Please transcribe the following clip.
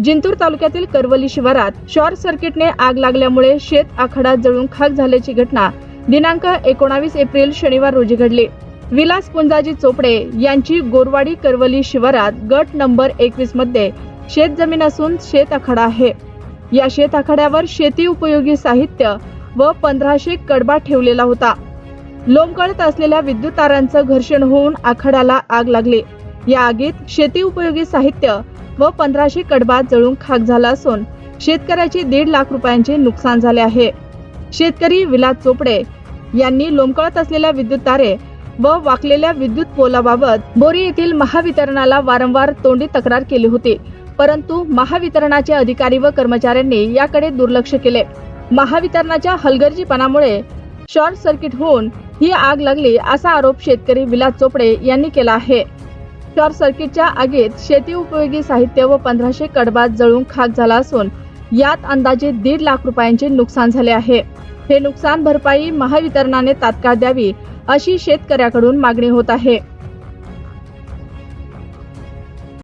जिंतूर तालुक्यातील करवली शिवारात शॉर्ट सर्किटने आग लागल्यामुळे शेत आखाडा जळून खाक झाल्याची घटना दिनांक 19 एप्रिल शनिवार रोजी घडली। विलास पुंजाजी चोपडे यांची गोरवाडी करवली शिवारात गट नंबर 21 मध्ये शेत जमीन असून शेत आखाडा आहे। या शेत आखाड्यावर शेती उपयोगी साहित्य व 1500 कडबा ठेवलेला होता। लोंबकळत असलेल्या विद्युत तारांचं घर्षण होऊन आखाड्याला आग लागली। या आगीत शेती उपयोगी साहित्य व 1500 कडबा जळून खाक झाला असून शेतकऱ्याची 1.5 लाख रुपयांचे नुकसान झाले आहे। शेतकरी विलास चोपडे यांनी लोंबकळत असलेल्या विद्युत तारे व वाकलेल्या विद्युत पोलाबाबत बोरी येथील महावितरणाला वारंवार तोंडी तक्रार केली होती, परंतु महावितरणाचे अधिकारी व कर्मचाऱ्यांनी याकडे दुर्लक्ष केले। महावितरणाच्या हलगर्जीपणामुळे शॉर्ट सर्किट होऊन ही आग लागली असा आरोप शेतकरी विलास चोपडे यांनी केला आहे। शॉर्ट सर्किटच्या आगीत शेती उपयोगी साहित्य व 1500 कडबा जळून खाक झाला असून यात अंदाजे 1.5 लाख रुपयांचे नुकसान झाले आहे। हे नुकसान भरपाई महावितरणाने तात्काळ द्यावी अशी शेतकऱ्याकडून मागणी होत आहे।